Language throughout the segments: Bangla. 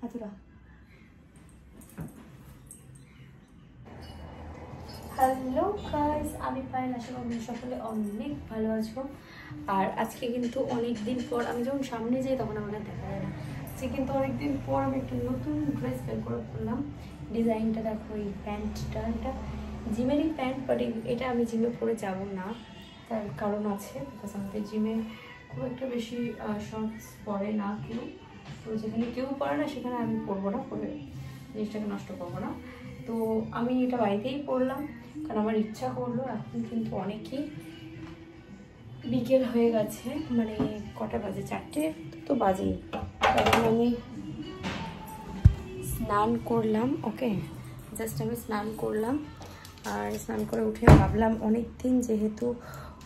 এতটা। হ্যালো গাইস, আমি পায়েল, আশা করি সকলে অনেক ভালো আছো। আর আজকে কিন্তু অনেক দিন পর, আমি যখন সামনে যাই তখন আমাকে দেখা যায় না, আজকে কিন্তু অনেকদিন পর আমি একটা নতুন ড্রেস বের করে পরলাম। ডিজাইনটা দেখো, এই প্যান্টটা, এটা জিমেরই প্যান্ট, বাট এটা আমি জিমে পরে যাব না, তার কারণ আছে। বিকজ আমাদের জিমে খুব একটা বেশি শর্টস পরে না কেউ, তো যেখানে কেউ পরে না সেখানে আমি পরবো না, পরে জিনিসটাকে নষ্ট করবো না। তো আমি এটা বাড়িতেই পরলাম, কারণ আমার ইচ্ছা করলো। এখন কিন্তু অনেকই বিকেল হয়ে গেছে, মানে কটা বাজে, 4টে তো বাজেই। তখন আমি স্নান করলাম, ওকে, জাস্ট আমি স্নান করলাম। আর স্নান করে উঠে ভাবলাম অনেক দিন যেহেতু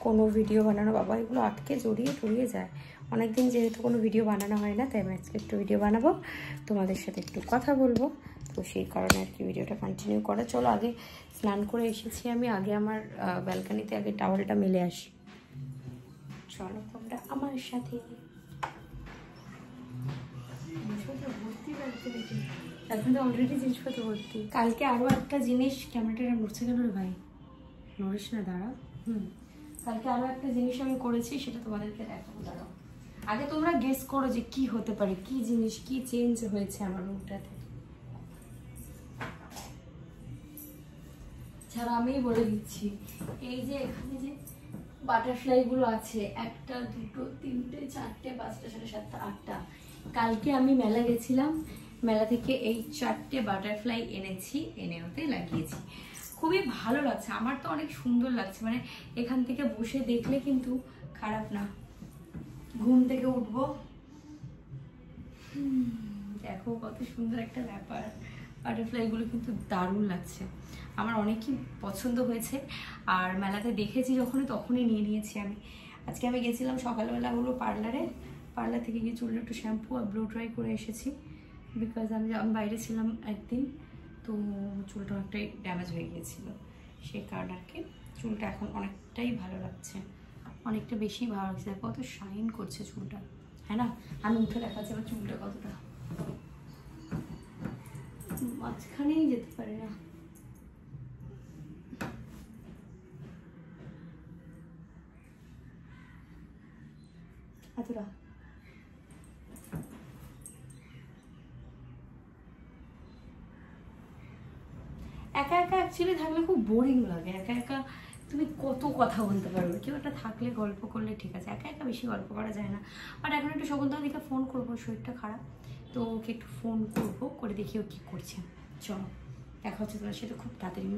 কোনো ভিডিও বানানো, বাবা এগুলো আটকে জড়িয়ে যায়, অনেক দিন যেহেতু কোনো ভিডিও বানানো হয় না, তাই আমি আজকে একটু ভিডিও বানাবো, তোমাদের সাথে একটু কথা বলবো। তো সেই কারণে আর কি ভিডিওটা কন্টিনিউ করা। চলো, আগে স্নান করে এসেছি আমি, আগে আমার ব্যালকানিতে আগে টাওয়ালটা মেলে আসি। চলো তোমরা আমার সাথে। এখন তো অলরেডি জিনিসপত্র ভর্তি। কালকে আরও একটা জিনিস, ক্যামেরাটা নড়ছে কেন রে ভাই? নড়িস না, দাঁড়া। কালকে আরও একটা জিনিস আমি করেছি, সেটা তোমাদেরকে দেখাবো, দাঁড়াও। আগে তোমরা গেস করো যে কি হতে পারে, কি জিনিস, কি চেঞ্জ হয়েছে আমার রুমটাতে। ছাড়া আমিই বলে দিচ্ছি। এই যে এখানে যে বাটারফ্লাইগুলো আছে, 1, 2, 3, 4, 5, 6, 7, 8টা। কালকে আমি মেলা গেছিলাম, মেলা থেকে এই 4টে বাটারফ্লাই এনেছি, এনে ওতে লাগিয়েছি। খুবই ভালো লাগছে, আমার তো অনেক সুন্দর লাগছে, মানে এখান থেকে বসে দেখলে কিন্তু খারাপ না। ঘুম থেকে উঠবো, দেখো কত সুন্দর একটা ব্যাপার। বাটারফ্লাইগুলো কিন্তু দারুণ লাগছে, আমার অনেকই পছন্দ হয়েছে। আর মেলাতে দেখেছি যখনই, তখনই নিয়ে নিয়েছি আমি। আজকে আমি গেছিলাম সকালবেলা হলো পার্লারে, পার্লার থেকে গিয়ে চুলটা একটু শ্যাম্পু আর ব্লো ড্রাই করে এসেছি। বিকজ আমি বাইরে ছিলাম একদিন, তো চুলটা অনেকটাই ড্যামেজ হয়ে গিয়েছিল, সেই কারণে আর কি। চুলটা এখন অনেকটাই ভালো লাগছে, অনেকটা বেশি ভালো লাগছে, কত শাইন করছে চুলটা, হ্যাঁ না? আমি উঠে দেখাচ্ছি আমার চুলটা কতটা, মাঝখানেই যেতে পারে না। এতটা। একা একা অ্যাকচুয়ালি থাকলে খুব বোরিং লাগে, একা একা তুমি কত কথা বলতে পারবে, কেউ একটা থাকলে গল্প করলে ঠিক আছে, একা একা বেশি গল্প করা যায় না। বাট এখন একটু শকুন্তলা দিকে ফোন করবো, শরীরটা খারাপ, তো ওকে একটু ফোন করবো, করে দেখি ও কী করছে। চলো দেখা হচ্ছে তোমার সাথে খুব তাড়াতাড়ি।